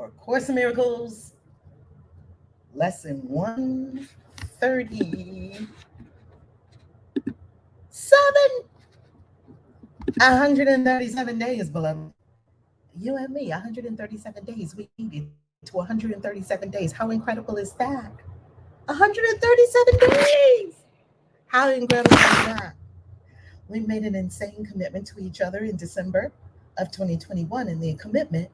or Course in Miracles, lesson 137. 137 days, beloved. You and me, 137 days. We made it to 137 days. How incredible is that? 137 days. How incredible is that? We made an insane commitment to each other in December of 2021. And the commitment,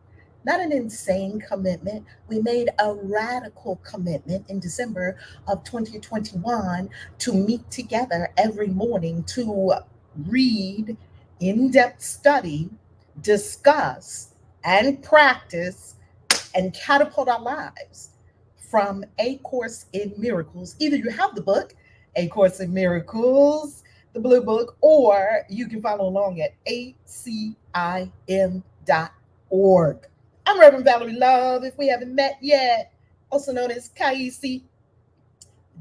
not an insane commitment, we made a radical commitment in December of 2021 to meet together every morning to read, in depth study, discuss, and practice and catapult our lives from A Course in Miracles. Either you have the book, A Course in Miracles, the blue book, or you can follow along at acim.org. I'm Reverend Valerie Love, if we haven't met yet, also known as Kaisi,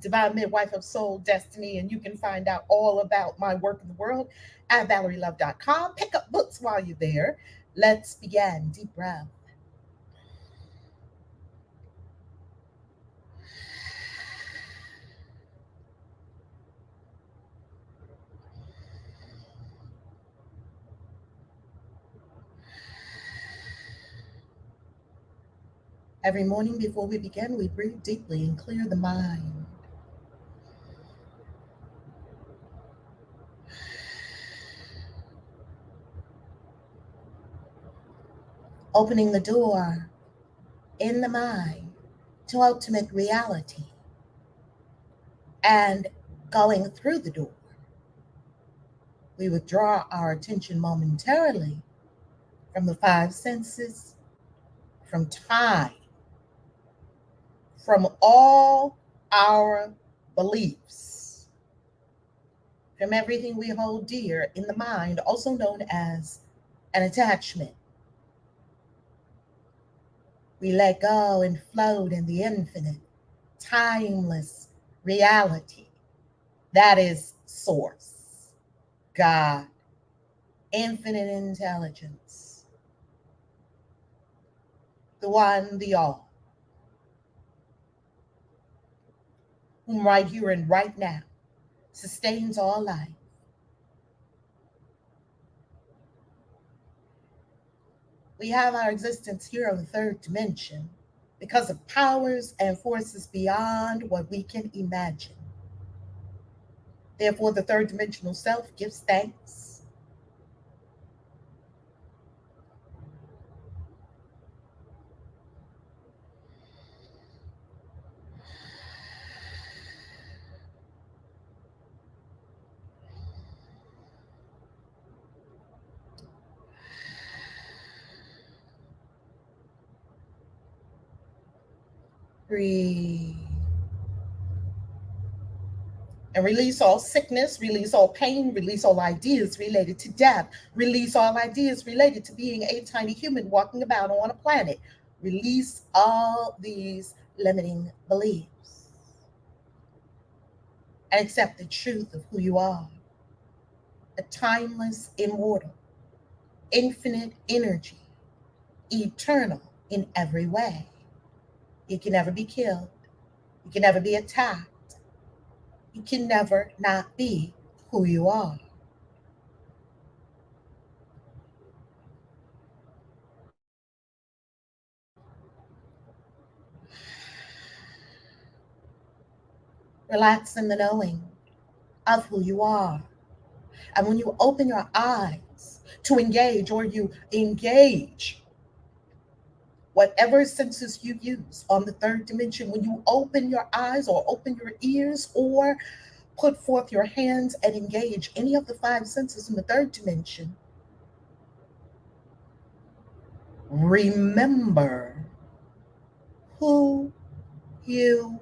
Divine Midwife of Soul Destiny, and you can find out all about my work in the world at valerielove.com. Pick up books while you're there. Let's begin. Deep breath. Every morning before we begin, we breathe deeply and clear the mind. Opening the door in the mind to ultimate reality and going through the door. We withdraw our attention momentarily from the five senses, from time, from all our beliefs, from everything we hold dear in the mind, also known as an attachment. We let go and float in the infinite, timeless reality that is Source, God, infinite intelligence, the one, the all, whom right here and right now sustains all life. We have our existence here on the third dimension because of powers and forces beyond what we can imagine. Therefore, the third dimensional self gives thanks. Breathe. And release all sickness, release all pain, release all ideas related to death, release all ideas related to being a tiny human walking about on a planet. Release all these limiting beliefs and accept the truth of who you are, a timeless, immortal, infinite energy, eternal in every way. You can never be killed. You can never be attacked. You can never not be who you are. Relax in the knowing of who you are. And when you open your eyes to engage, or you engage whatever senses you use on the third dimension, when you open your eyes or open your ears or put forth your hands and engage any of the five senses in the third dimension, remember who you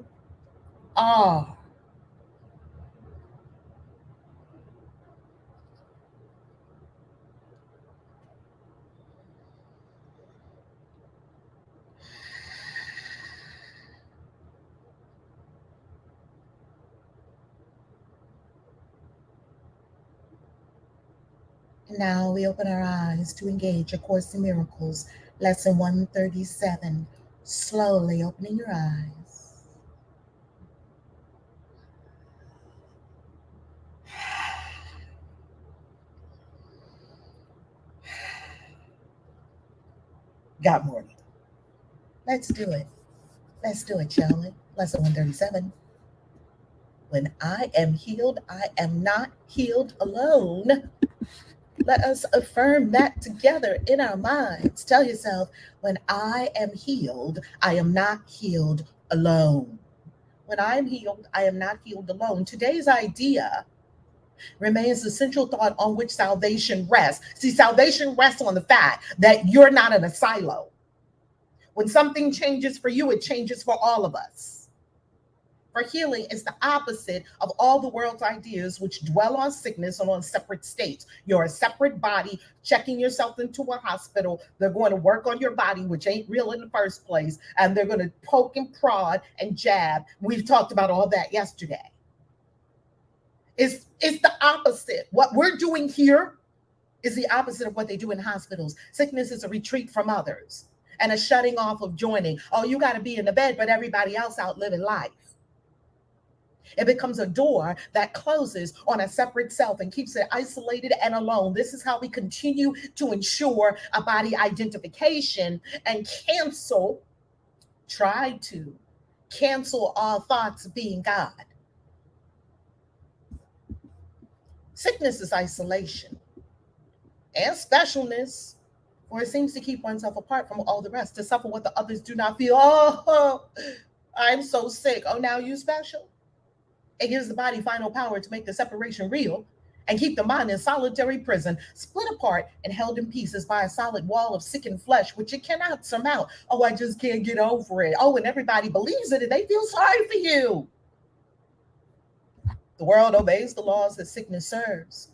are. And now we open our eyes to engage A Course in Miracles, Lesson 137. Slowly opening your eyes. God morning. Let's do it. Let's do it, shall we? Lesson 137. When I am healed, I am not healed alone. Let us affirm that together in our minds. Tell yourself, when I am healed, I am not healed alone. When I am healed, I am not healed alone. Today's idea remains the central thought on which salvation rests. See, salvation rests on the fact that you're not in a silo. When something changes for you, it changes for all of us. For healing is the opposite of all the world's ideas, which dwell on sickness and on separate states. You're a separate body, checking yourself into a hospital. They're going to work on your body, which ain't real in the first place, and they're going to poke and prod and jab. We've talked about all that yesterday. It's the opposite. What we're doing here is the opposite of what they do in hospitals. Sickness is a retreat from others and a shutting off of joining. Oh, you got to be in the bed, but everybody else out living life. It becomes a door that closes on a separate self and keeps it isolated and alone. This is how we continue to ensure a body identification and try to cancel all thoughts of being God. Sickness is isolation and specialness, for it seems to keep oneself apart from all the rest, to suffer what the others do not feel. Oh, I'm so sick. Oh, now you special? It gives the body final power to make the separation real and keep the mind in solitary prison, split apart and held in pieces by a solid wall of sickened flesh, which it cannot surmount. Oh, I just can't get over it. Oh, and everybody believes it and they feel sorry for you. The world obeys the laws that sickness serves,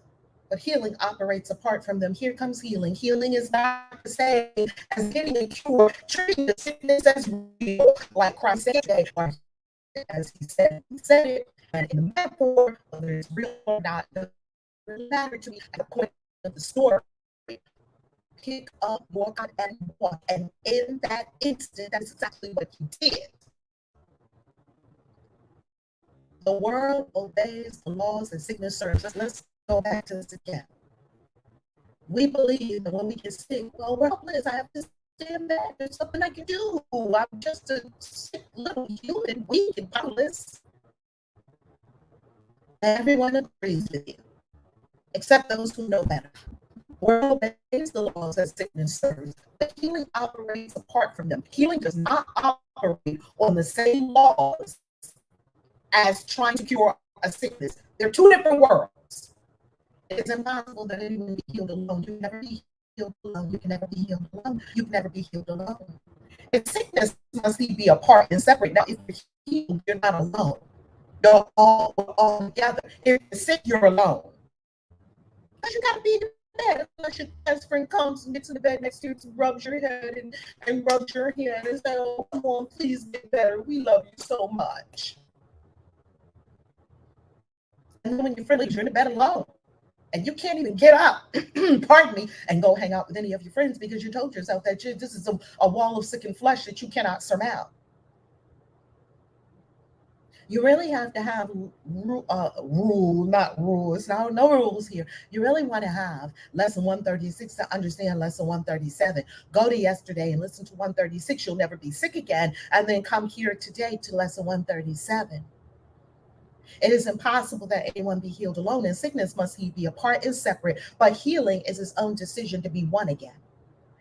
but healing operates apart from them. Here comes healing. Healing is not the same as getting a cure, treating the sickness as real, like Christ said today, or as he said it, and in the metaphor, whether it's real or not, doesn't matter to me. At the point of the story, pick up, walk out, and walk. And in that instant, that's exactly what he did. The world obeys the laws that sickness serves. Let's go back to this again. We believe that when we get sick, well, we're hopeless. I have to stay in bed. There's something I can do. I'm just a sick little human, weak and powerless. Everyone agrees with you, except those who know better. The world obeys the laws that sickness serves, but healing operates apart from them. Healing does not operate on the same laws as trying to cure a sickness. They're two different worlds. It's impossible that anyone be healed alone. You can never be healed alone. You can never be healed alone. You can never be healed alone. And sickness must be apart and separate. Now, if you're healed, you're not alone. You're all together. If you're sick, you're alone. Because you got to be in bed. Unless your best friend comes and gets in the bed next to you and rubs your head and rubs your head and says, oh, come on, please get better. We love you so much. And then when your friend leaves, you're in the bed alone. And you can't even get up, pardon me, and go hang out with any of your friends because you told yourself that this is a wall of sickened flesh that you cannot surmount. You really have to have not rules. No rules here. You really want to have lesson 136 to understand lesson 137. Go to yesterday and listen to 136. You'll never be sick again. And then come here today to lesson 137. It is impossible that anyone be healed alone, and sickness must be apart and separate. But healing is his own decision to be one again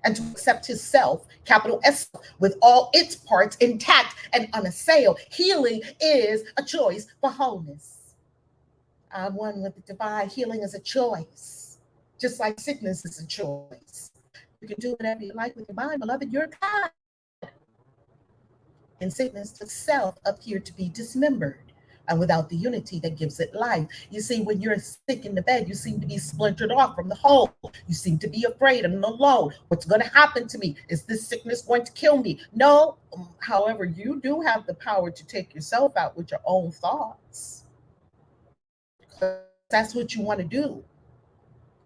and to accept his self, capital S, with all its parts intact and unassailed. Healing is a choice for wholeness. I'm one with the divine. Healing is a choice, just like sickness is a choice. You can do whatever you like with your mind, beloved. You're God. In sickness, the self appeared to be dismembered, and without the unity that gives it life. You see, when you're sick in the bed, you seem to be splintered off from the whole. You seem to be afraid and alone. What's going to happen to me? Is this sickness going to kill me? No. However, you do have the power to take yourself out with your own thoughts. That's what you want to do.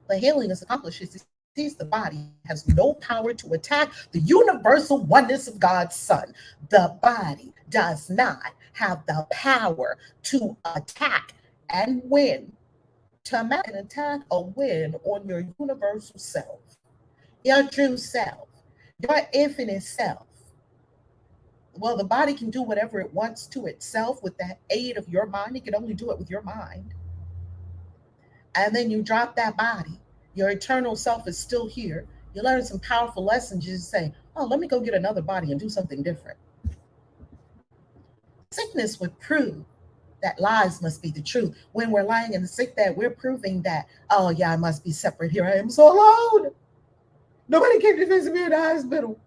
The healing is accomplished. It sees the body has no power to attack the universal oneness of God's Son. The body does not have the power to attack and win, to mount an attack or win on your universal self, your true self, your infinite self. Well, the body can do whatever it wants to itself with the aid of your mind. It can only do it with your mind. And then you drop that body. Your eternal self is still here. You learn some powerful lessons. You just say, oh, let me go get another body and do something different. Sickness would prove that lies must be the truth. When we're lying in the sick bed, we're proving that, oh, yeah, I must be separate here. I am so alone. Nobody came to visit me in the hospital.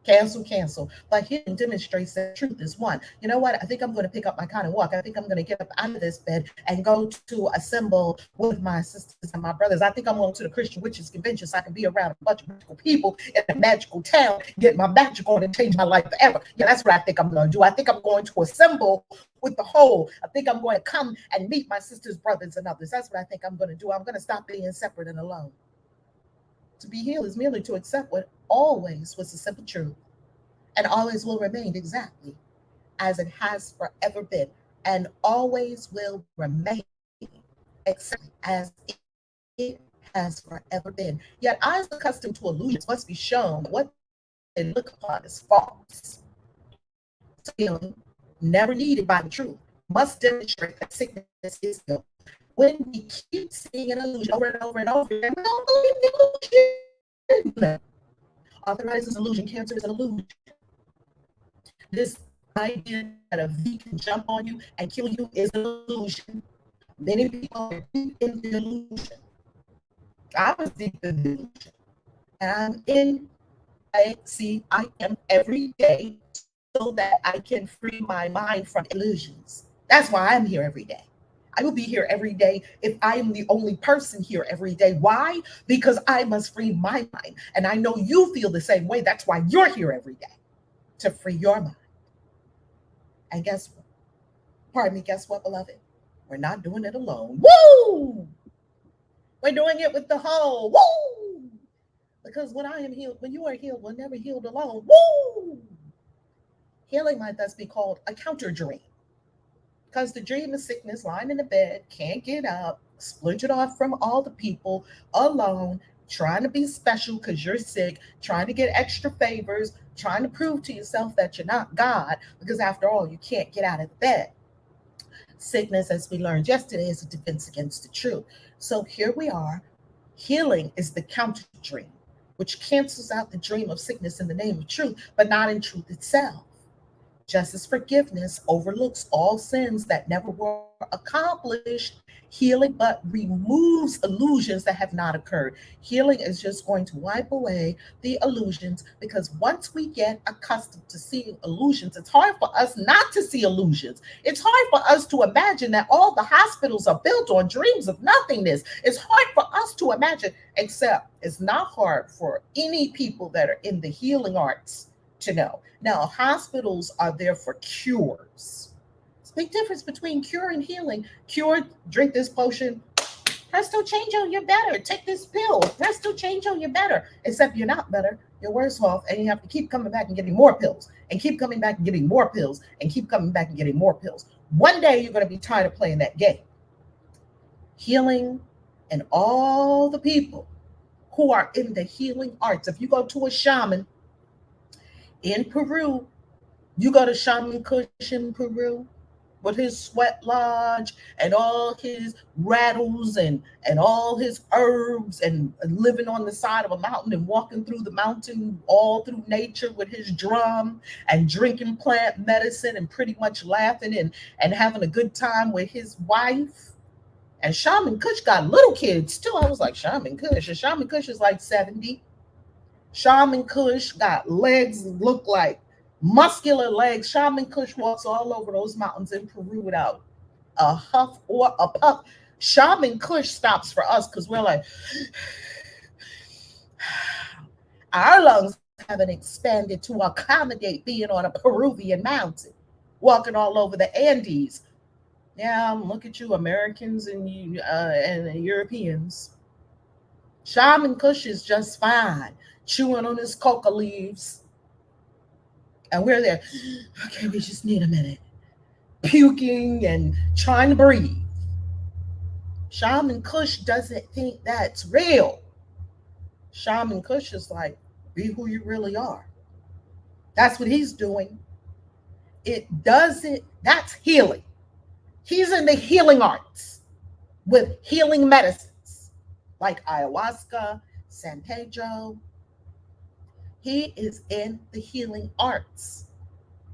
Cancel, cancel. But healing demonstrates that truth is one. You know what? I think I'm going to pick up my kind and walk. I think I'm going to get up out of this bed and go to assemble with my sisters and my brothers. I think I'm going to the Christian Witches Convention so I can be around a bunch of magical people in a magical town, get my magic on and change my life forever. Yeah, that's what I think I'm going to do. I think I'm going to assemble with the whole. I think I'm going to come and meet my sisters, brothers, and others. That's what I think I'm going to do. I'm going to stop being separate and alone. To be healed is merely to accept what always was the simple truth and always will remain exactly as it has forever been and always will remain exactly as it has forever been. Yet eyes accustomed to illusions must be shown what they look upon as false. So healing, never needed by the truth, must demonstrate that sickness is healed. When we keep seeing an illusion over and over and over again, we don't believe the illusion. Authorizes illusion. Cancer is an illusion. This idea that a V can jump on you and kill you is an illusion. Many people are deep in the illusion. I was deep in the illusion. And I'm in ACIM every day so that I can free my mind from illusions. That's why I'm here every day. I will be here every day if I am the only person here every day. Why? Because I must free my mind. And I know you feel the same way. That's why you're here every day, to free your mind. And guess what? Pardon me, guess what, beloved? We're not doing it alone. Woo! We're doing it with the whole. Woo! Because when I am healed, when you are healed, we're never healed alone. Woo! Healing might thus be called a counter dream. Because the dream of sickness, lying in the bed, can't get up, splintered off from all the people, alone, trying to be special because you're sick, trying to get extra favors, trying to prove to yourself that you're not God, because after all, you can't get out of the bed. Sickness, as we learned yesterday, is a defense against the truth. So here we are. Healing is the counter dream, which cancels out the dream of sickness in the name of truth, but not in truth itself. Just as forgiveness overlooks all sins that never were accomplished, healing but removes illusions that have not occurred. Healing is just going to wipe away the illusions because once we get accustomed to seeing illusions, it's hard for us not to see illusions. It's hard for us to imagine that all the hospitals are built on dreams of nothingness. It's hard for us to imagine, except it's not hard for any people that are in the healing arts to know. Now, hospitals are there for cures. It's a big difference between cure and healing. Cure, drink this potion. Presto changeo, you're better. Take this pill. Presto changeo, you're better. Except you're not better. You're worse off, and you have to keep coming back and getting more pills, and keep coming back and getting more pills, and keep coming back and getting more pills. One day, you're going to be tired of playing that game. Healing and all the people who are in the healing arts. If you go to a shaman, in Peru, you go to Shaman Kush in Peru with his sweat lodge and all his rattles and all his herbs and living on the side of a mountain and walking through the mountain all through nature with his drum and drinking plant medicine and pretty much laughing and having a good time with his wife. And Shaman Kush got little kids too. I was like, Shaman Kush. And Shaman Kush is like 70. Shaman Kush got legs, look like muscular legs. Shaman Kush walks all over those mountains in Peru without a huff or a puff. Shaman Kush stops for us because we're like, our lungs haven't expanded to accommodate being on a Peruvian mountain, walking all over the Andes. Yeah, look at you, Americans and Europeans. Shaman Kush is just fine, chewing on his coca leaves. And we're there. Okay, we just need a minute. Puking and trying to breathe. Shaman Kush doesn't think that's real. Shaman Kush is like, be who you really are. That's what he's doing. It doesn't, that's healing. He's in the healing arts with healing medicines like ayahuasca, San Pedro. He is in the healing arts.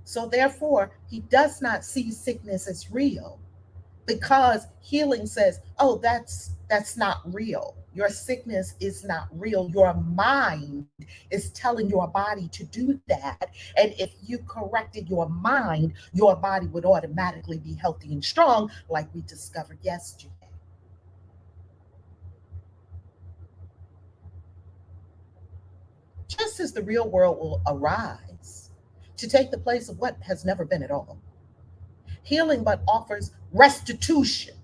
So therefore, he does not see sickness as real because healing says, "Oh, that's not real. Your sickness is not real. Your mind is telling your body to do that. And if you corrected your mind, your body would automatically be healthy and strong, like we discovered yesterday." Just as the real world will arise to take the place of what has never been at all. Healing but offers restitution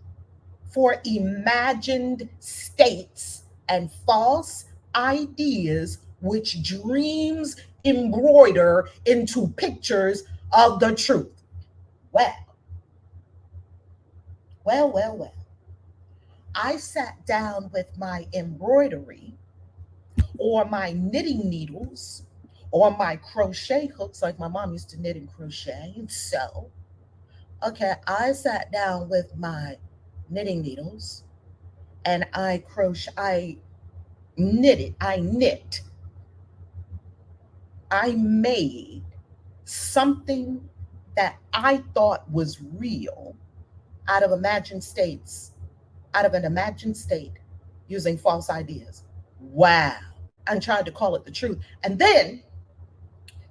for imagined states and false ideas which dreams embroider into pictures of the truth. Well, well. I sat down with my embroidery or my knitting needles or my crochet hooks, like my mom used to knit and crochet and sew. Okay, I sat down with my knitting needles and I knit, I made something that I thought was real out of imagined states, out of an imagined state using false ideas. Wow. And tried to call it the truth. And then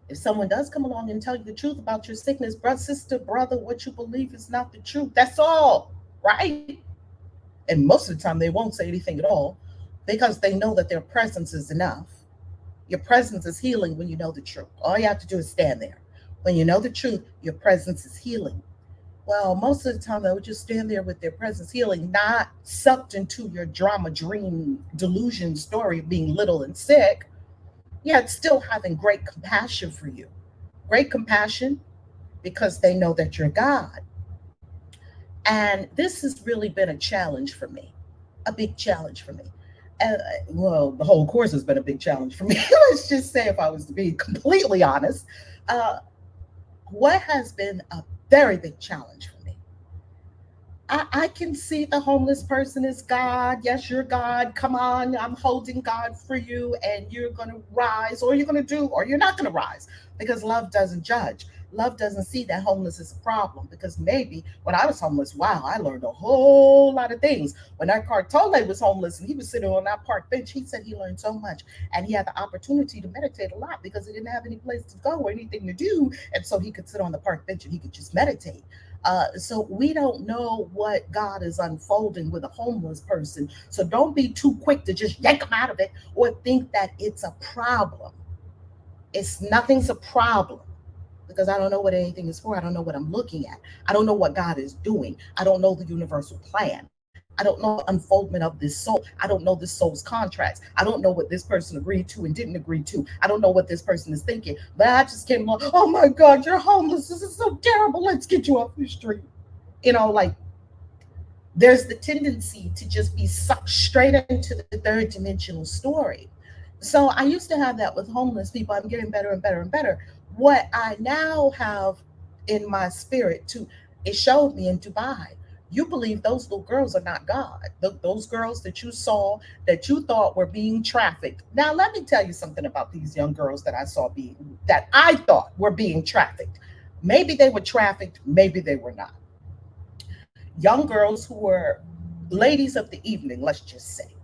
if someone does come along and tell you the truth about your sickness, brother, sister, brother, what you believe is not the truth. That's all, right? And most of the time they won't say anything at all because they know that their presence is enough. Your presence is healing when you know the truth. All you have to do is stand there. When you know the truth, your presence is healing. Well, most of the time they would just stand there with their presence healing, not sucked into your drama, dream, delusion story of being little and sick, yet still having great compassion for you. Great compassion because they know that you're God. And this has really been a challenge for me, a big challenge for me. And well, the whole course has been a big challenge for me. Let's just say, if I was to be completely honest, uh, what has been a very big challenge for me. I can see the homeless person is God. Yes, you're God. Come on, I'm holding God for you, and you're going to rise, or you're going to do, or you're not going to rise, because love doesn't judge. Love doesn't see that homeless is a problem, because maybe when I was homeless, wow, I learned a whole lot of things. When Eckhart Tolle was homeless and he was sitting on that park bench, he said he learned so much, and he had the opportunity to meditate a lot because he didn't have any place to go or anything to do, and so he could sit on the park bench and he could just meditate. So we don't know what God is unfolding with a homeless person. So don't be too quick to just yank them out of it or think that it's a problem. It's nothing's a problem because I don't know what anything is for. I don't know what I'm looking at. I don't know what God is doing. I don't know the universal plan. I don't know the unfoldment of this soul. I don't know this soul's contracts. I don't know what this person agreed to and didn't agree to. I don't know what this person is thinking. But I just came along, oh my God, you're homeless. This is so terrible. Let's get you off the street. Like there's the tendency to just be sucked straight into the third dimensional story. So I used to have that with homeless people. I'm getting better and better and better. What I now have in my spirit to it showed me in Dubai. You believe those little girls are not God. Those girls that you saw that you thought were being trafficked. Now let me tell you something about these young girls that I thought were being trafficked. Maybe they were trafficked, maybe they were not. Young girls who were ladies of the evening, let's just say.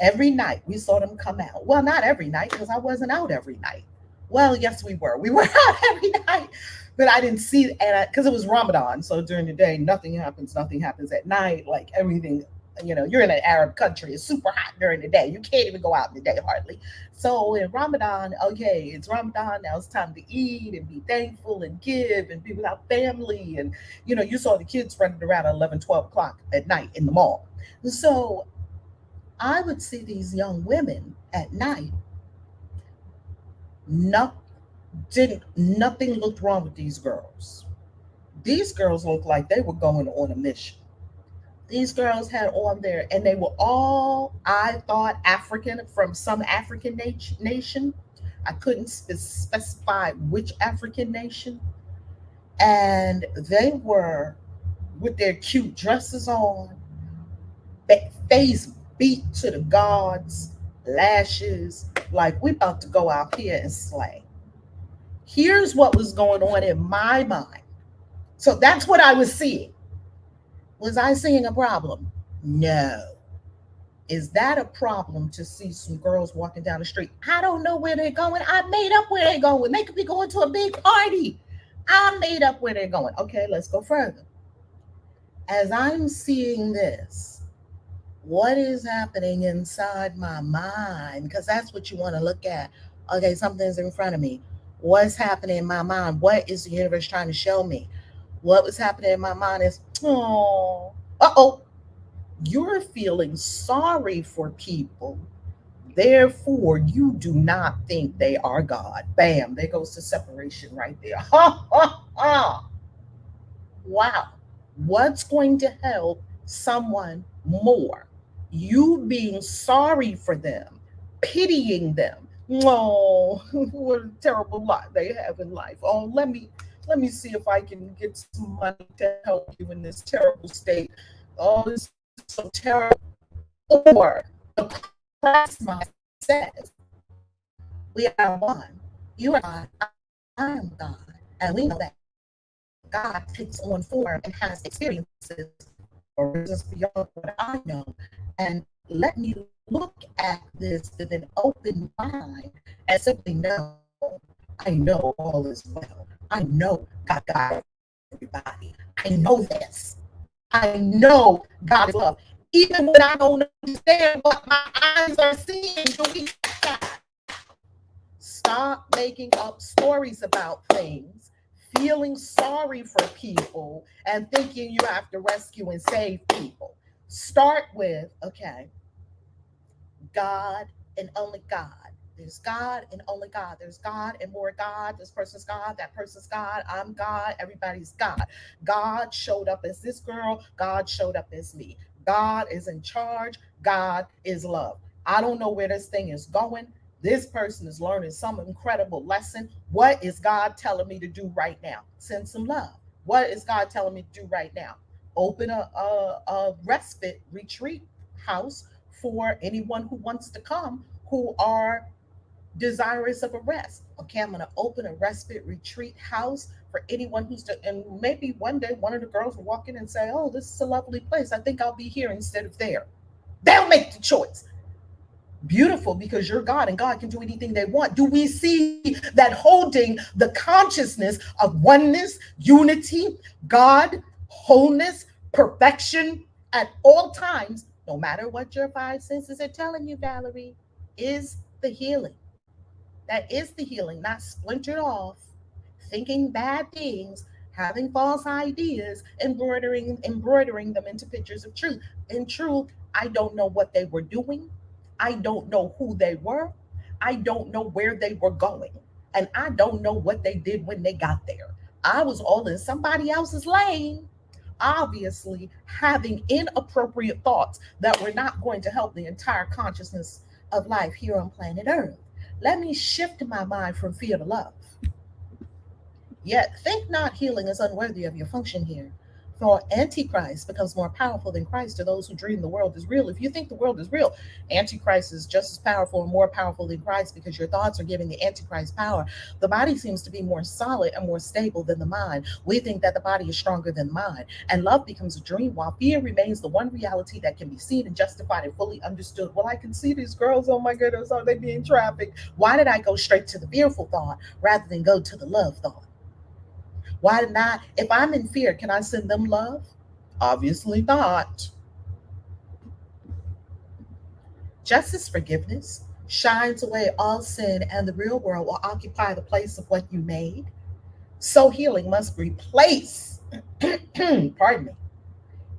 Every night we saw them come out. Well, not every night because I wasn't out every night. Well, yes, we were. We were out every night, but I didn't see it because it was Ramadan. So during the day, nothing happens. Nothing happens at night. Like everything, you're in an Arab country. It's super hot during the day. You can't even go out in the day hardly. So in Ramadan, okay, it's Ramadan. Now it's time to eat and be thankful and give and be with our family. And, you saw the kids running around at 11, 12 o'clock at night in the mall. So I would see these young women at night. No, didn't nothing looked wrong with these girls. These girls looked like they were going on a mission. These girls had on there, and they were all, I thought, African, from some African nation. I couldn't specify which African nation. And they were with their cute dresses on, face beat to the gods, lashes, like we about to go out here and slay. Here's what was going on in my mind. So that's what I was seeing. Was I seeing a problem? No. Is that a problem to see some girls walking down the street? I don't know where they're going. I made up where they're going. They could be going to a big party. I made up where they're going. Okay, let's go further. As I'm seeing this, what is happening inside my mind? Because that's what you want to look at. Okay, something's in front of me. What's happening in my mind? What is the universe trying to show me? What was happening in my mind is, oh, uh-oh, you're feeling sorry for people. Therefore, you do not think they are God. Bam, there goes the separation right there. Ha, ha, ha. Wow. What's going to help someone more? You being sorry for them, pitying them. Oh, what a terrible lot they have in life. Oh, let me see if I can get some money to help you in this terrible state. Oh, this is so terrible. Or the Christ mind says, we are one. You are God. I am God. And we know that God takes on form and has experiences or reasons beyond what I know. And let me look at this with an open mind and simply know I know all is well. I know God got everybody. I know this. I know God is love. Even when I don't understand what my eyes are seeing, do we stop making up stories about things, feeling sorry for people, and thinking you have to rescue and save people? Start with, okay, God and only God. There's God and only God. There's God and more God. This person's God. That person's God. I'm God. Everybody's God. God showed up as this girl. God showed up as me. God is in charge. God is love. I don't know where this thing is going. This person is learning some incredible lesson. What is God telling me to do right now? Send some love. What is God telling me to do right now? Open a respite retreat house for anyone who wants to come who are desirous of a rest. Okay, I'm going to open a respite retreat house for anyone and maybe one day one of the girls will walk in and say, oh, this is a lovely place. I think I'll be here instead of there. They'll make the choice. Beautiful, because you're God and God can do anything they want. Do we see that holding the consciousness of oneness, unity, God, wholeness, perfection at all times, no matter what your five senses are telling you, Valerie, is the healing? That is the healing, not splintered off, thinking bad things, having false ideas, embroidering them into pictures of truth. In truth, I don't know what they were doing. I don't know who they were. I don't know where they were going. And I don't know what they did when they got there. I was all in somebody else's lane, obviously having inappropriate thoughts that were not going to help the entire consciousness of life here on planet Earth. Let me shift my mind from fear to love. Yet think not healing is unworthy of your function here. For Antichrist becomes more powerful than Christ to those who dream the world is real. If you think the world is real, Antichrist is just as powerful and more powerful than Christ, because your thoughts are giving the Antichrist power. The body seems to be more solid and more stable than the mind. We think that the body is stronger than the mind. And love becomes a dream, while fear remains the one reality that can be seen and justified and fully understood. Well, I can see these girls. Oh my goodness, are they being trafficked? Why did I go straight to the fearful thought rather than go to the love thought? Why not? If I'm in fear, can I send them love? Obviously not. Just as forgiveness shines away all sin and the real world will occupy the place of what you made, so healing must replace, pardon me,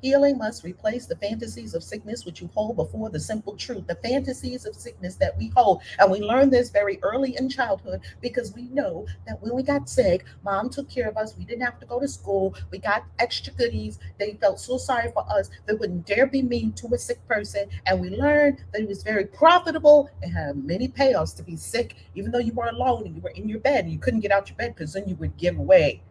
Healing must replace the fantasies of sickness which you hold before the simple truth. The fantasies of sickness that we hold. And we learn this very early in childhood because we know that when we got sick, mom took care of us. We didn't have to go to school. We got extra goodies. They felt so sorry for us. They wouldn't dare be mean to a sick person. And we learned that it was very profitable and had many payoffs to be sick, even though you were alone and you were in your bed and you couldn't get out your bed because then you would give away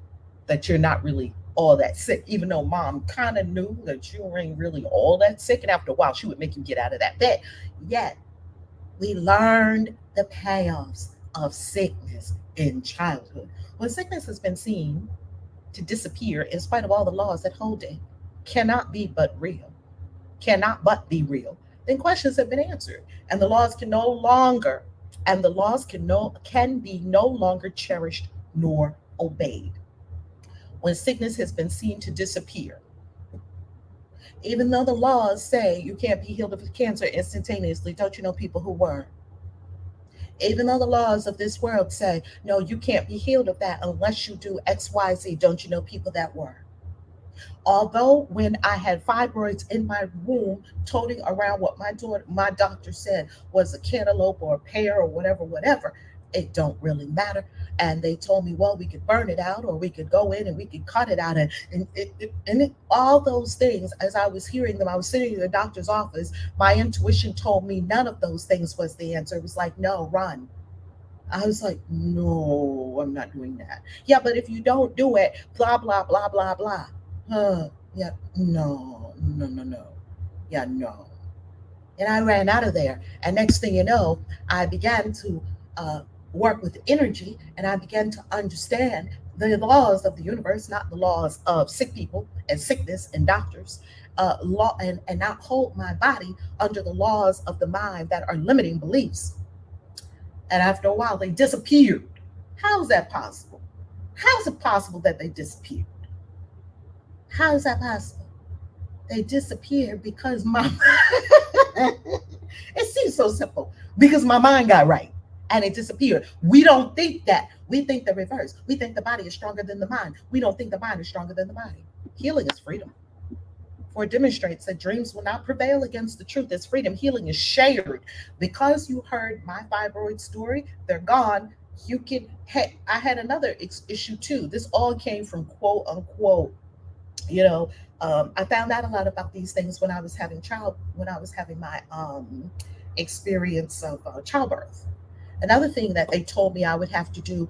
that you're not really all that sick, even though mom kind of knew that you ain't really all that sick. And after a while, she would make you get out of that bed. Yet, we learned the payoffs of sickness in childhood. When sickness has been seen to disappear in spite of all the laws that hold it, cannot be but real, cannot but be real, then questions have been answered. And the laws can no longer, and the laws can be no longer cherished nor obeyed. When sickness has been seen to disappear, even though the laws say you can't be healed of cancer instantaneously, don't you know people who were? Even though the laws of this world say, no, you can't be healed of that unless you do XYZ, don't you know people that were? Although when I had fibroids in my womb, toting around what my doctor said was a cantaloupe or a pear or whatever, it don't really matter. And they told me, well, we could burn it out or we could go in and we could cut it out. All those things, as I was hearing them, I was sitting in the doctor's office. My intuition told me none of those things was the answer. It was like, no, run. I was like, no, I'm not doing that. Yeah, but if you don't do it, blah, blah, blah, blah, blah. Yeah, no, no, no, no. Yeah, no. And I ran out of there. And next thing you know, I began to uh, work with energy and I began to understand the laws of the universe, not the laws of sick people and sickness and doctors. And not hold my body under the laws of the mind that are limiting beliefs. And after a while, they disappeared. How is that possible? How is it possible that they disappeared? How is that possible? They disappeared because my it seems so simple because my mind got right and it disappeared. We don't think that. We think the reverse. We think the body is stronger than the mind. We don't think the mind is stronger than the body. Healing is freedom. For it demonstrates that dreams will not prevail against the truth. It's freedom. Healing is shared. Because you heard my fibroid story, they're gone. You can. Hey, I had another issue too. This all came from quote unquote. You know, I found out a lot about these things when I was having my experience of childbirth. Another thing that they told me I would have to do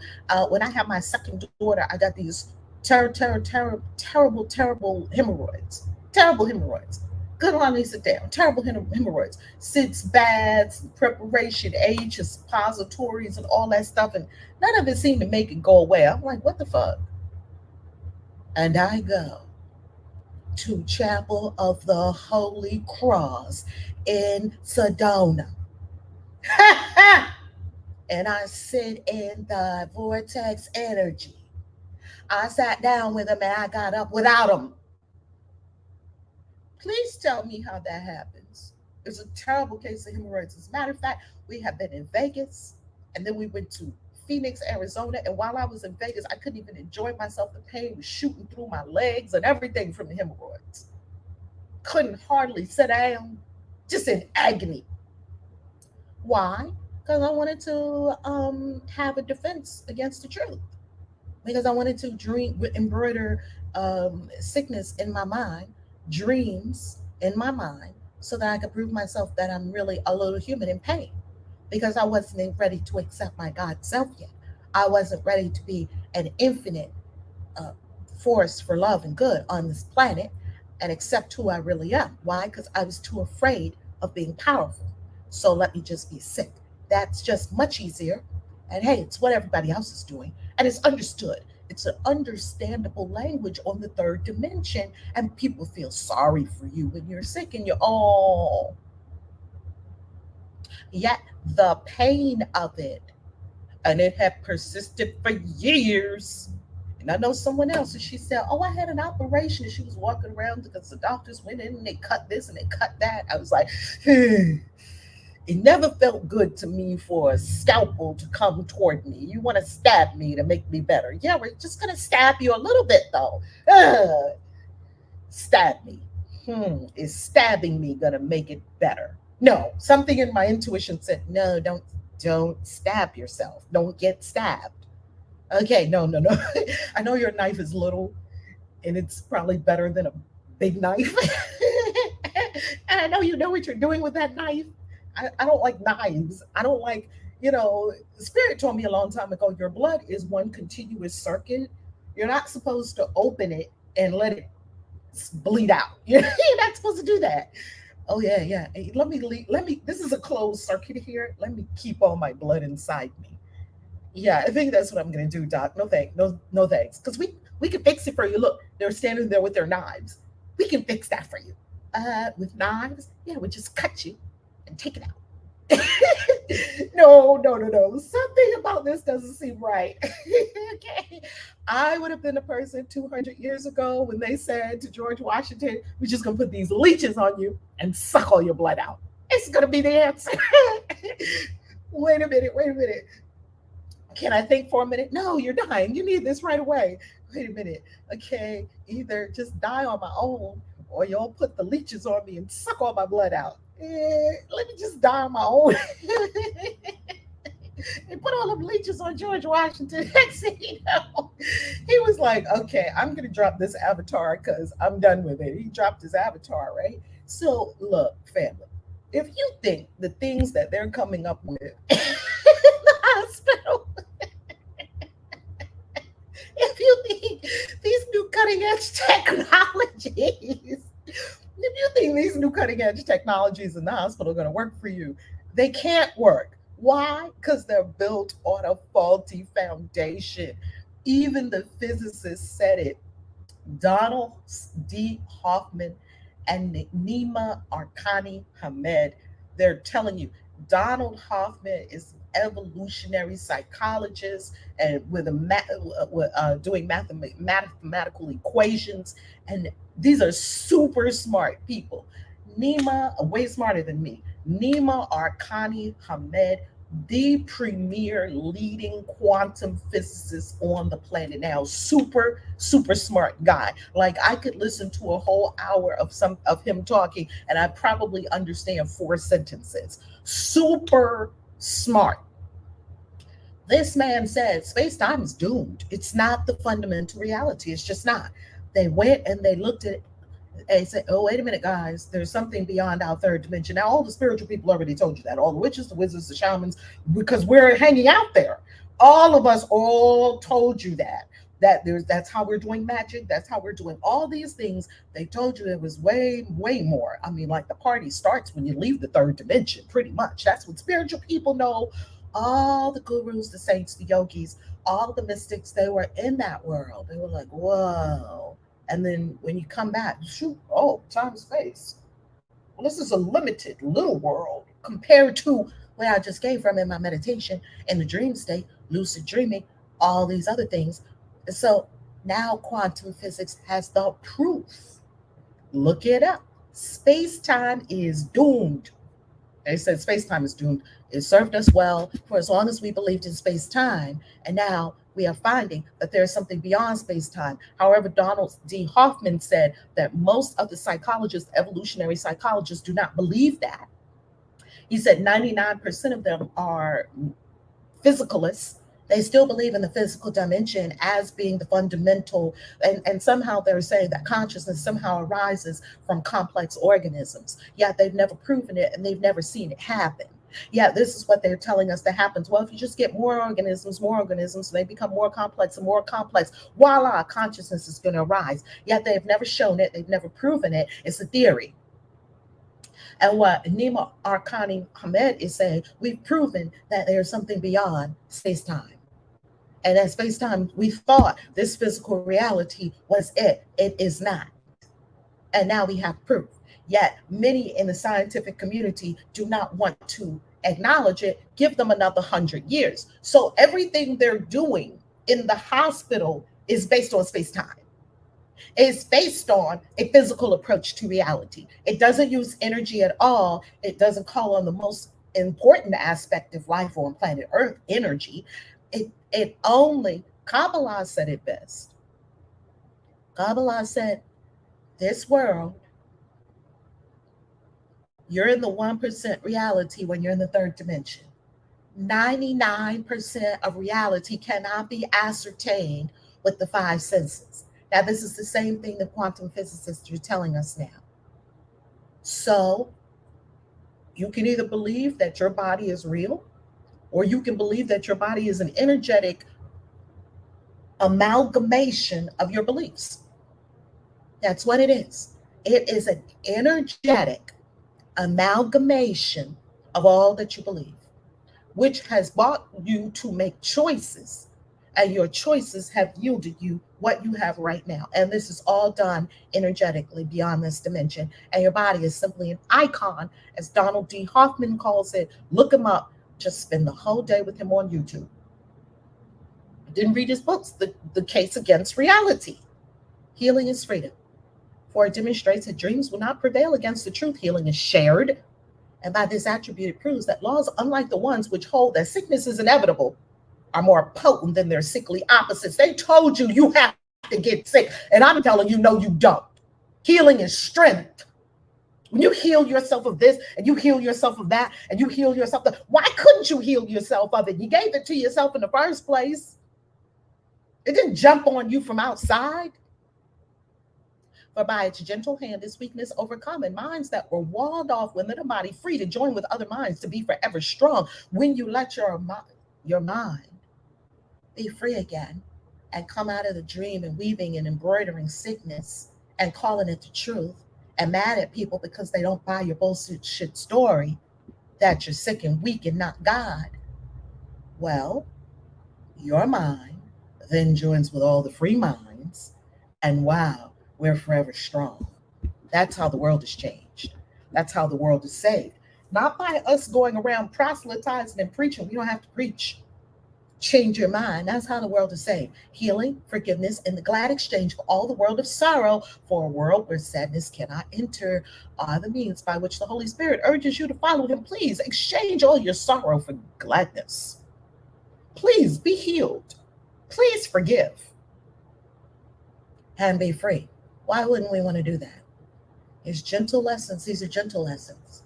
when I had my second daughter, I got these terrible hemorrhoids. Terrible hemorrhoids. Good on me, sit down. Terrible hemorrhoids. Sits, baths, preparation, age, suppositories, and all that stuff. And none of it seemed to make it go away. I'm like, what the fuck? And I go to Chapel of the Holy Cross in Sedona. And I sit in the vortex energy. I sat down with him and I got up without him. Please tell me how that happens. It's a terrible case of hemorrhoids. As a matter of fact, we have been in Vegas and then we went to Phoenix, Arizona. And while I was in Vegas, I couldn't even enjoy myself. The pain was shooting through my legs and everything from the hemorrhoids. Couldn't hardly sit down, just in agony. Why? Because I wanted to have a defense against the truth. Because I wanted to embroider sickness in my mind, dreams in my mind, so that I could prove myself that I'm really a little human in pain. Because I wasn't ready to accept my God self yet. I wasn't ready to be an infinite uh, force for love and good on this planet and accept who I really am. Why? Because I was too afraid of being powerful. So let me just be sick. That's just much easier. And hey, it's what everybody else is doing. And it's understood. It's an understandable language on the third dimension. And people feel sorry for you when you're sick and you're all. Yet the pain of it, and it had persisted for years. And I know someone else, and she said, oh, I had an operation. She was walking around because the doctors went in and they cut this and they cut that. I was like, it never felt good to me for a scalpel to come toward me. You want to stab me to make me better. Yeah, we're just going to stab you a little bit, though. Stab me. is stabbing me gonna make it better? No, something in my intuition said, no, don't stab yourself. Don't get stabbed. Okay, no, no, no. I know your knife is little and it's probably better than a big knife. And I know you know what you're doing with that knife. I don't like knives. I don't like, Spirit told me a long time ago, your blood is one continuous circuit. You're not supposed to open it and let it bleed out. You're not supposed to do that. Oh yeah, yeah. Hey, let me. This is a closed circuit here. Let me keep all my blood inside me. Yeah, I think that's what I'm gonna do, Doc. No thanks. Because we can fix it for you. Look, they're standing there with their knives. We can fix that for you. With knives, yeah, we just cut you and take it out. No, no, no, no. Something about this doesn't seem right. Okay. I would have been a person 200 years ago when they said to George Washington, we're just going to put these leeches on you and suck all your blood out. It's going to be the answer. Wait a minute. Wait a minute. Can I think for a minute? No, you're dying. You need this right away. Wait a minute. Okay, either just die on my own or y'all put the leeches on me and suck all my blood out. Let me just die on my own. They put all the leeches on George Washington. Next thing you know, he was like, okay, I'm going to drop this avatar because I'm done with it. He dropped his avatar, right? So, look, family, if you think the things that they're coming up with in the hospital, if you think these new cutting edge technologies, if you think these new cutting edge technologies in the hospital are going to work for you, they can't work. Why? Because they're built on a faulty foundation. Even the physicists said it. Donald D. Hoffman and Nima Arkani Hamed, they're telling you, Donald Hoffman is an evolutionary psychologist and doing mathematical equations. And these are super smart people. Nima, way smarter than me. Nima Arkani Hamed, the premier leading quantum physicist on the planet now. Super, super smart guy. Like I could listen to a whole hour of some of him talking and I probably understand four sentences. Super smart. This man said space time is doomed. It's not the fundamental reality. It's just not. They went and they looked at it and said, oh, wait a minute, guys, there's something beyond our third dimension. Now, all the spiritual people already told you that, all the witches, the wizards, the shamans, because we're hanging out there. All of us all told you that. That's how we're doing magic. That's how we're doing all these things. They told you it was way, way more. I mean, like the party starts when you leave the third dimension, pretty much. That's what spiritual people know. All the gurus, the saints, the yogis, all the mystics, they were in that world. They were like, whoa. And then when you come back, shoot, oh, time, space. Well, this is a limited little world compared to what I just came from in my meditation, in the dream state, lucid dreaming, all these other things. So now quantum physics has the proof. Look it up. Space time is doomed. They said space time is doomed. It served us well for as long as we believed in space time. And now we are finding that there is something beyond space time. However, Donald D. Hoffman said that most of the psychologists, evolutionary psychologists, do not believe that. He said 99% of them are physicalists. They still believe in the physical dimension as being the fundamental, and somehow they're saying that consciousness somehow arises from complex organisms. Yet they've never proven it and they've never seen it happen. Yeah, this is what they're telling us that happens. Well, if you just get more organisms, they become more complex and more complex. Voila, consciousness is going to arise. Yet they've never shown it, they've never proven it. It's a theory. And what Nima Arkani Hamed is saying, we've proven that there's something beyond space time. And that space time, we thought this physical reality was it. It is not. And now we have proof. Yet many in the scientific community do not want to acknowledge it. Give them another 100 years. So everything they're doing in the hospital is based on space time. It's based on a physical approach to reality. It doesn't use energy at all. It doesn't call on the most important aspect of life on planet Earth, energy. It only, Kabbalah said it best. Kabbalah said, this world You're in the 1% reality when you're in the third dimension. 99% of reality cannot be ascertained with the five senses. Now, this is the same thing that quantum physicists are telling us now. So, you can either believe that your body is real, or you can believe that your body is an energetic amalgamation of your beliefs. That's what it is. It is an energetic amalgamation of all that you believe, which has brought you to make choices. And your choices have yielded you what you have right now. And this is all done energetically beyond this dimension. And your body is simply an icon, as Donald D. Hoffman calls it. Look him up. Just spend the whole day with him on YouTube. Didn't read his books, the Case Against Reality. Healing is freedom. For it demonstrates that dreams will not prevail against the truth. Healing is shared. And by this attribute, it proves that laws, unlike the ones which hold that sickness is inevitable, are more potent than their sickly opposites. They told you you have to get sick, and I'm telling you, no, you don't. Healing is strength. When you heal yourself of this, and you heal yourself of that, and you heal yourself of, why couldn't you heal yourself of it? You gave it to yourself in the first place. It didn't jump on you from outside. For by its gentle hand is weakness overcome, and minds that were walled off within the body free to join with other minds to be forever strong. When you let your mind be free again and come out of the dream and weaving and embroidering sickness and calling it the truth and mad at people because they don't buy your bullshit story that you're sick and weak and not God, well, your mind then joins with all the free minds, and wow, we're forever strong. That's how the world has changed. That's how the world is saved. Not by us going around proselytizing and preaching. We don't have to preach. Change your mind. That's how the world is saved. Healing, forgiveness, and the glad exchange for all the world of sorrow for a world where sadness cannot enter are the means by which the Holy Spirit urges you to follow him. Please exchange all your sorrow for gladness. Please be healed. Please forgive and be free. Why wouldn't we want to do that? It's gentle lessons. These are gentle lessons.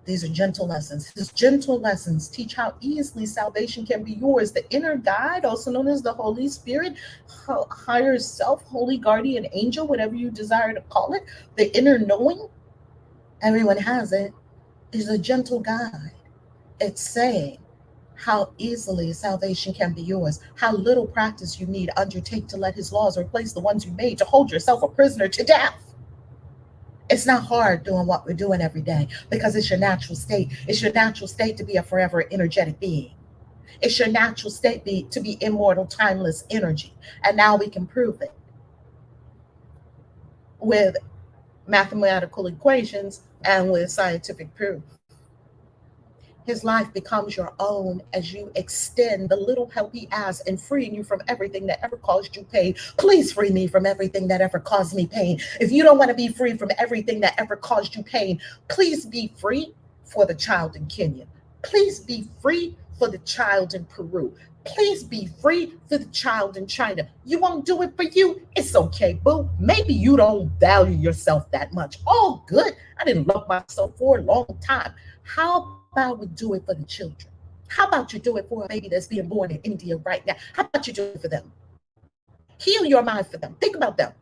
These are gentle lessons. His gentle lessons teach how easily salvation can be yours. The inner guide, also known as the Holy Spirit, higher self, holy guardian angel, whatever you desire to call it, the inner knowing, everyone has it, is a gentle guide. It's saying how easily salvation can be yours, how little practice you need undertake to let his laws replace the ones you made to hold yourself a prisoner to death. It's not hard doing what we're doing every day because it's your natural state. It's your natural state to be a forever energetic being. It's your natural state to be immortal, timeless energy. And now we can prove it with mathematical equations and with scientific proof. His life becomes your own as you extend the little help he asks in freeing you from everything that ever caused you pain. Please free me from everything that ever caused me pain. If you don't want to be free from everything that ever caused you pain, please be free for the child in Kenya. Please be free for the child in Peru. Please be free for the child in China. You won't do it for you? It's okay, boo. Maybe you don't value yourself that much. All good. I didn't love myself for a long time. How about we do it for the children? How about you do it for a baby that's being born in India right now? How about you do it for them? Heal your mind for them. Think about them.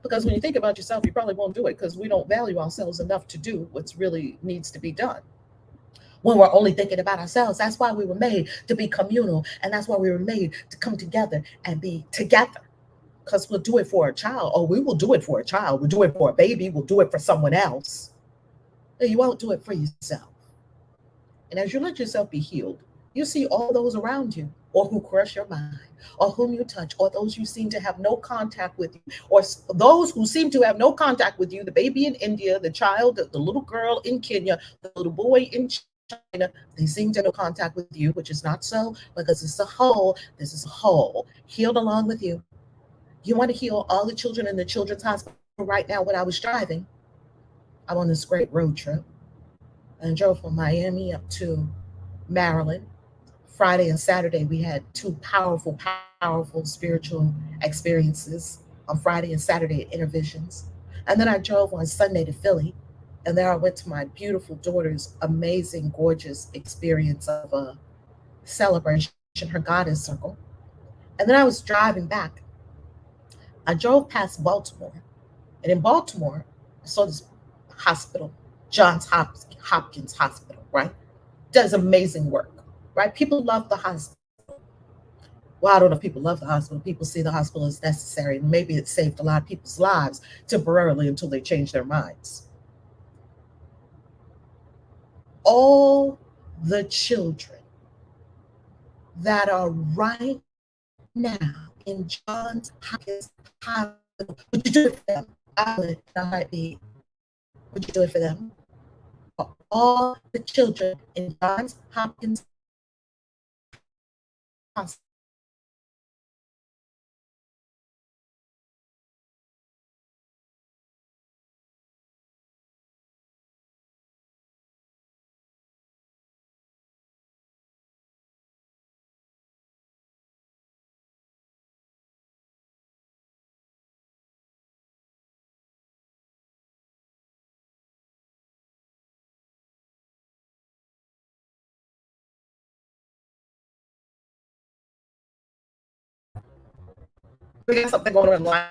Because when you think about yourself, you probably won't do it because we don't value ourselves enough to do what's really needs to be done. When we're only thinking about ourselves, that's why we were made to be communal, and that's why we were made to come together and be together. Because we'll do it for a child, or we will do it for a child. We'll do it for a baby. We'll do it for someone else. You won't do it for yourself. And as you let yourself be healed, you see all those around you, or who crush your mind, or whom you touch, or those you seem to have no contact with you, or those who seem to have no contact with you, the baby in India, the child, the little girl in Kenya, the little boy in China, they seem to have no contact with you, which is not so, because it's a whole. This is a whole, healed along with you. You want to heal all the children in the children's hospital right now. When I was driving, I'm on this great road trip and drove from Miami up to Maryland. Friday and Saturday, we had two powerful spiritual experiences on Friday and Saturday at Intervisions. And then I drove on Sunday to Philly. And then I went to my beautiful daughter's amazing, gorgeous experience of a celebration, her goddess circle. And then I was driving back. I drove past Baltimore. And in Baltimore, I saw this hospital, Hopkins Hospital, right? Does amazing work, right? People love the hospital. Well, I don't know if people love the hospital. People see the hospital as necessary, and maybe it saved a lot of people's lives temporarily until they change their minds. All the children that are right now in Johns Hopkins Hospital, would you do it for them? I would. I might be. Would you do it for them? For all the children in Johns Hopkins Hospital we got something going on in line.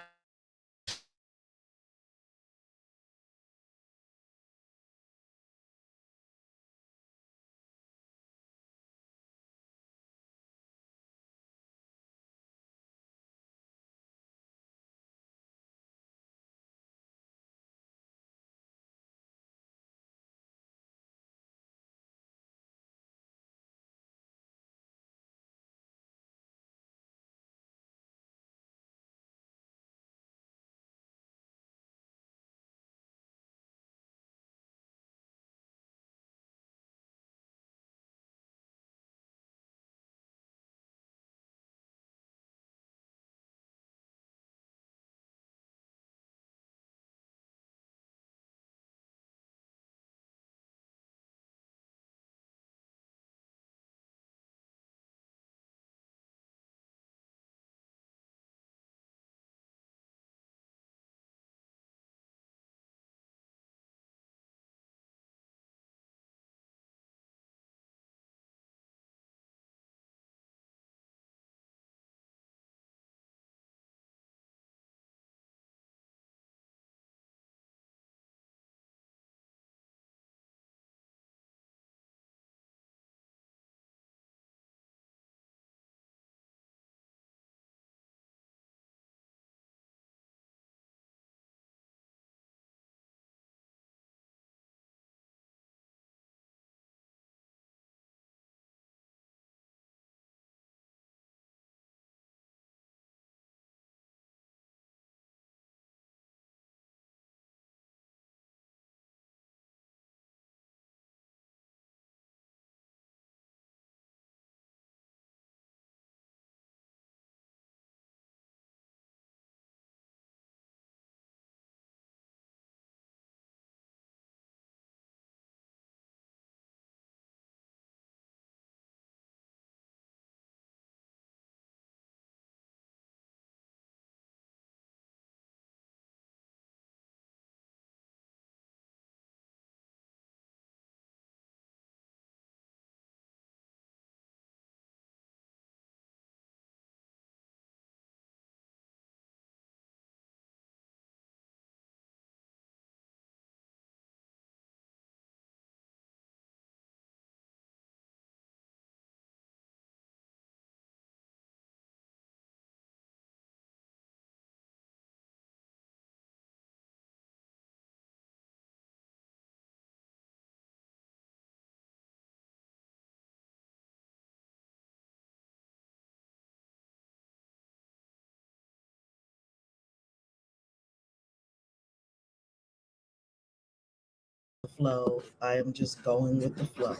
Flow. I am just going with the flow.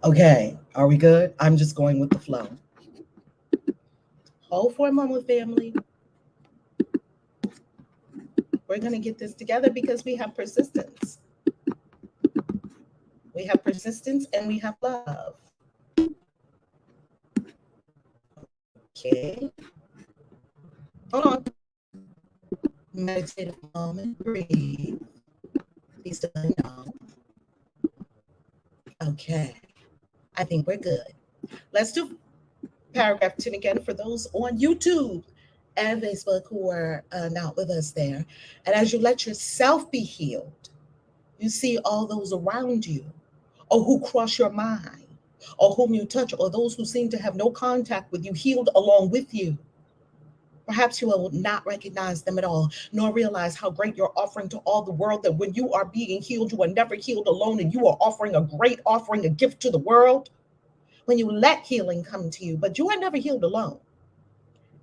Okay, are we good? I'm just going with the flow. Hold for a moment, family. We're going to get this together because we have persistence. We have persistence and we have love. Okay. Hold on. Meditate a moment. Breathe. still no? Okay, I think we're good. Let's do paragraph 10 again for those on YouTube and Facebook who are not with us there. And as you let yourself be healed, you see all those around you, or who cross your mind, or whom you touch, or those who seem to have no contact with you, healed along with you. Perhaps you will not recognize them at all, nor realize how great you're offering to all the world, that when you are being healed, you are never healed alone, and you are offering a great offering, a gift to the world. When you let healing come to you, but you are never healed alone.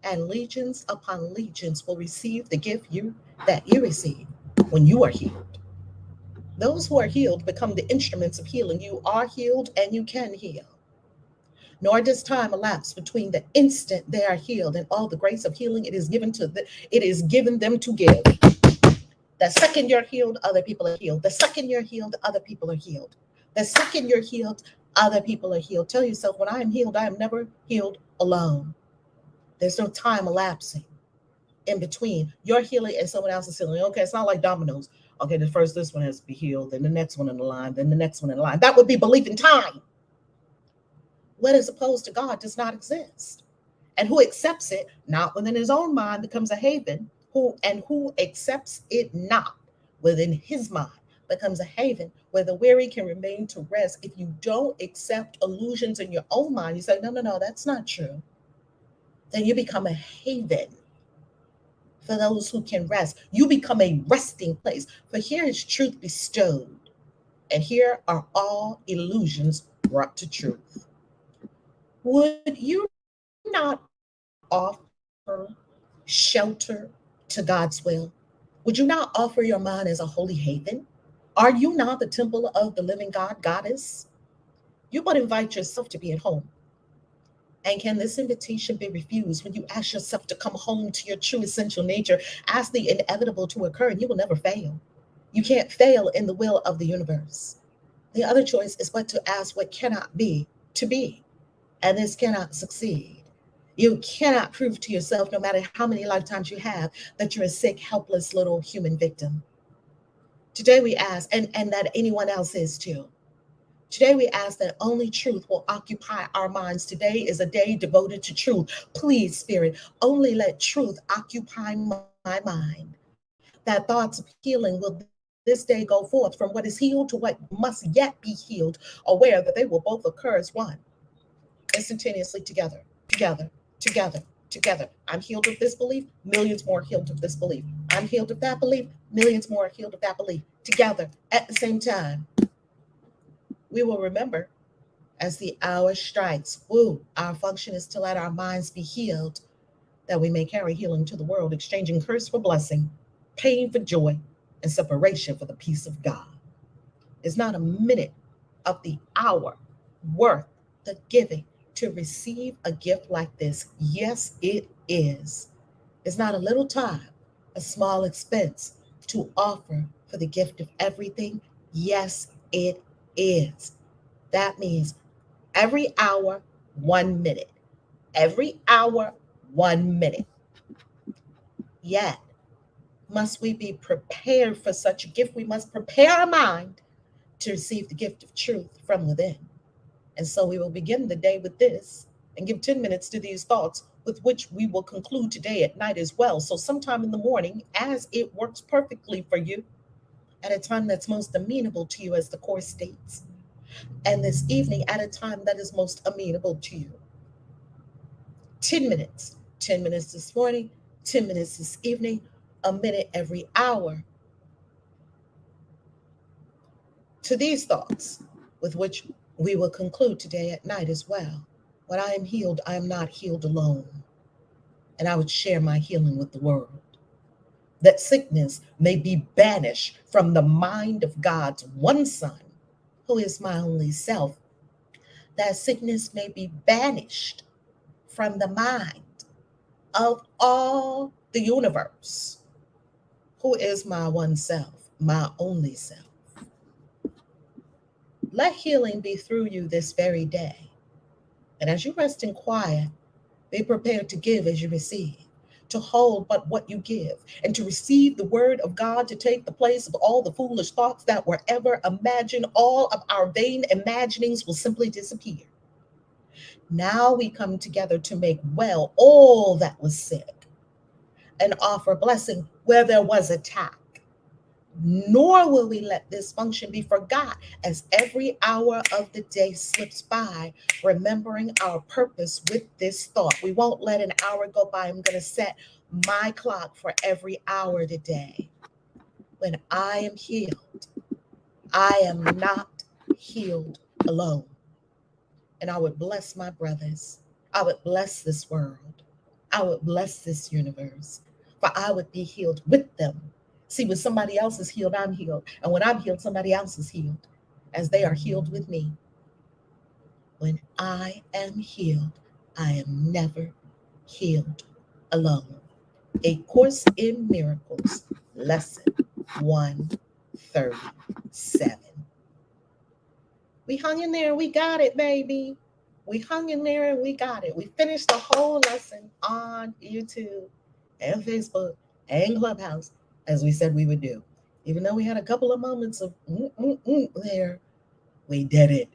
And legions upon legions will receive the gift that you receive when you are healed. Those who are healed become the instruments of healing. You are healed and you can heal. Nor does time elapse between the instant they are healed and all the grace of healing it is given them to give. The second you're healed, other people are healed. The second you're healed, other people are healed. The second you're healed, other people are healed. Tell yourself, when I am healed, I am never healed alone. There's no time elapsing in between your healing and someone else's healing. Okay, it's not like dominoes. Okay, this one has to be healed, then the next one in the line, then the next one in the line. That would be belief in time. What is opposed to God does not exist. And who accepts it not within his own mind becomes a haven. Who accepts it not within his mind becomes a haven where the weary can remain to rest. If you don't accept illusions in your own mind, you say, no, that's not true. Then you become a haven for those who can rest. You become a resting place. For here is truth bestowed, and here are all illusions brought to truth. Would you not offer shelter to God's will? Would you not offer your mind as a holy haven? Are you not the temple of the living God, goddess? You but invite yourself to be at home. And can this invitation be refused when you ask yourself to come home to your true essential nature? Ask the inevitable to occur, and you will never fail. You can't fail in the will of the universe. The other choice is but to ask what cannot be to be, and this cannot succeed. You cannot prove to yourself, no matter how many lifetimes you have, that you're a sick, helpless little human victim. Today we ask, and that anyone else is too. Today we ask that only truth will occupy our minds. Today is a day devoted to truth. Please, Spirit, only let truth occupy my mind. That thoughts of healing will this day go forth from what is healed to what must yet be healed, aware that they will both occur as one, instantaneously together. I'm healed of this belief, millions more healed of this belief. I'm healed of that belief, millions more healed of that belief. Together at the same time. We will remember as the hour strikes. Our function is to let our minds be healed, that we may carry healing to the world, exchanging curse for blessing, pain for joy, and separation for the peace of God. It's not a minute of the hour worth the giving to receive a gift like this. Yes, it is. It's not a little time, a small expense to offer for the gift of everything. Yes, it is. That means every hour, 1 minute. Every hour, 1 minute. Yet, must we be prepared for such a gift? We must prepare our mind to receive the gift of truth from within. And so we will begin the day with this and give 10 minutes to these thoughts, with which we will conclude today at night as well. So sometime in the morning, as it works perfectly for you, at a time that's most amenable to you, as the course states, and this evening at a time that is most amenable to you. 10 minutes, 10 minutes this morning, 10 minutes this evening, a minute every hour to these thoughts, with which we will conclude today at night as well. When I am healed, I am not healed alone, and I would share my healing with the world. That sickness may be banished from the mind of God's one Son, who is my only self. That sickness may be banished from the mind of all the universe, who is my one self, my only self. Let healing be through you this very day. And as you rest in quiet, be prepared to give as you receive, to hold but what you give, and to receive the word of God to take the place of all the foolish thoughts that were ever imagined. All of our vain imaginings will simply disappear. Now we come together to make well all that was sick and offer blessing where there was attack. Nor will we let this function be forgot as every hour of the day slips by, remembering our purpose with this thought. We won't let an hour go by. I'm going to set my clock for every hour today. When I am healed, I am not healed alone. And I would bless my brothers. I would bless this world. I would bless this universe, for I would be healed with them. See, when somebody else is healed, I'm healed. And when I'm healed, somebody else is healed as they are healed with me. When I am healed, I am never healed alone. A Course in Miracles, lesson 137. We hung in there, we got it, baby. We hung in there and we got it. We finished the whole lesson on YouTube and Facebook and Clubhouse, as we said we would do. Even though we had a couple of moments of there, we did it.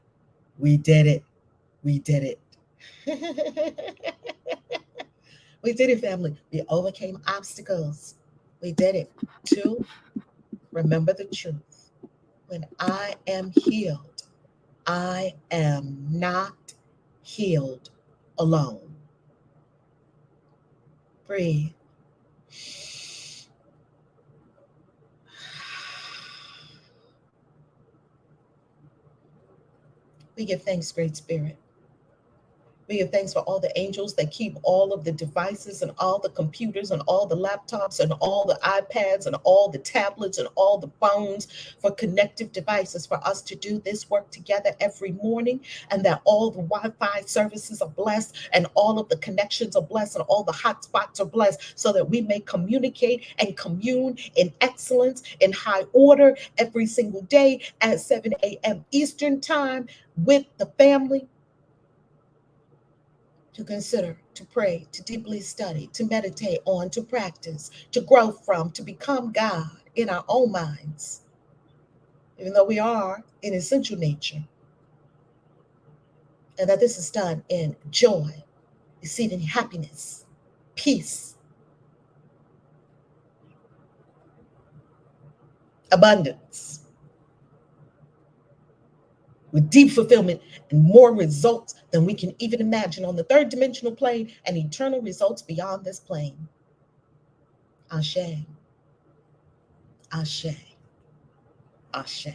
We did it. We did it. We did it, family. We overcame obstacles. We did it. 2, remember the truth. When I am healed, I am not healed alone. Breathe. We give thanks, Great Spirit. We give thanks for all the angels that keep all of the devices and all the computers and all the laptops and all the iPads and all the tablets and all the phones, for connective devices for us to do this work together every morning, and that all the Wi-Fi services are blessed and all of the connections are blessed and all the hotspots are blessed, so that we may communicate and commune in excellence, in high order every single day at 7 a.m. Eastern Time with the family, to consider, to pray, to deeply study, to meditate on, to practice, to grow from, to become God in our own minds, even though we are in essential nature. And that this is done in joy, receiving happiness, peace, abundance, with deep fulfillment and more results than we can even imagine on the third dimensional plane, and eternal results beyond this plane. Ashe. Ashe. Ashe.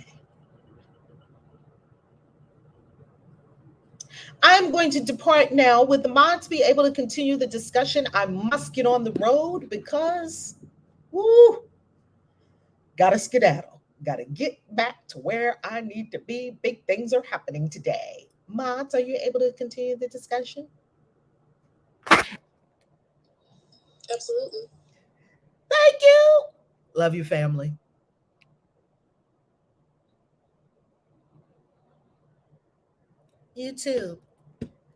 I'm going to depart now. With the mods be able to continue the discussion, I must get on the road because, woo, gotta skedaddle. Gotta get back to where I need to be. Big things are happening today. Mods, are you able to continue the discussion? Absolutely. Thank you. Love you, family. You too.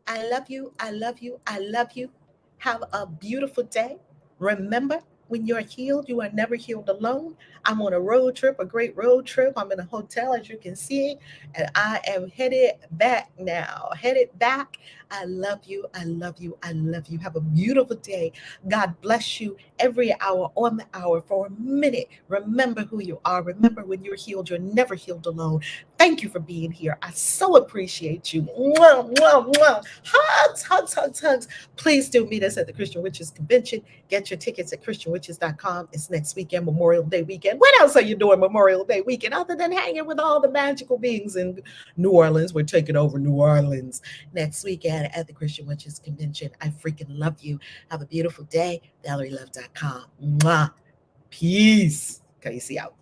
I love you. I love you. I love you. Have a beautiful day. Remember, when you're healed, you are never healed alone. I'm on a road trip, a great road trip. I'm in a hotel, as you can see, and I am headed back now. Headed back. I love you. I love you. I love you. Have a beautiful day. God bless you every hour on the hour for a minute. Remember who you are. Remember, when you're healed, you're never healed alone. Thank you for being here. I so appreciate you. Mwah, mwah, mwah. Hugs, hugs, hugs, hugs. Please do meet us at the Christian Witches Convention. Get your tickets at christianwitches.com. It's next weekend, Memorial Day weekend. What else are you doing Memorial Day weekend other than hanging with all the magical beings in New Orleans? We're taking over New Orleans next weekend at the Christian Witches Convention. I freaking love you. Have a beautiful day. ValerieLove.com. Mwah. Peace. Can you see out?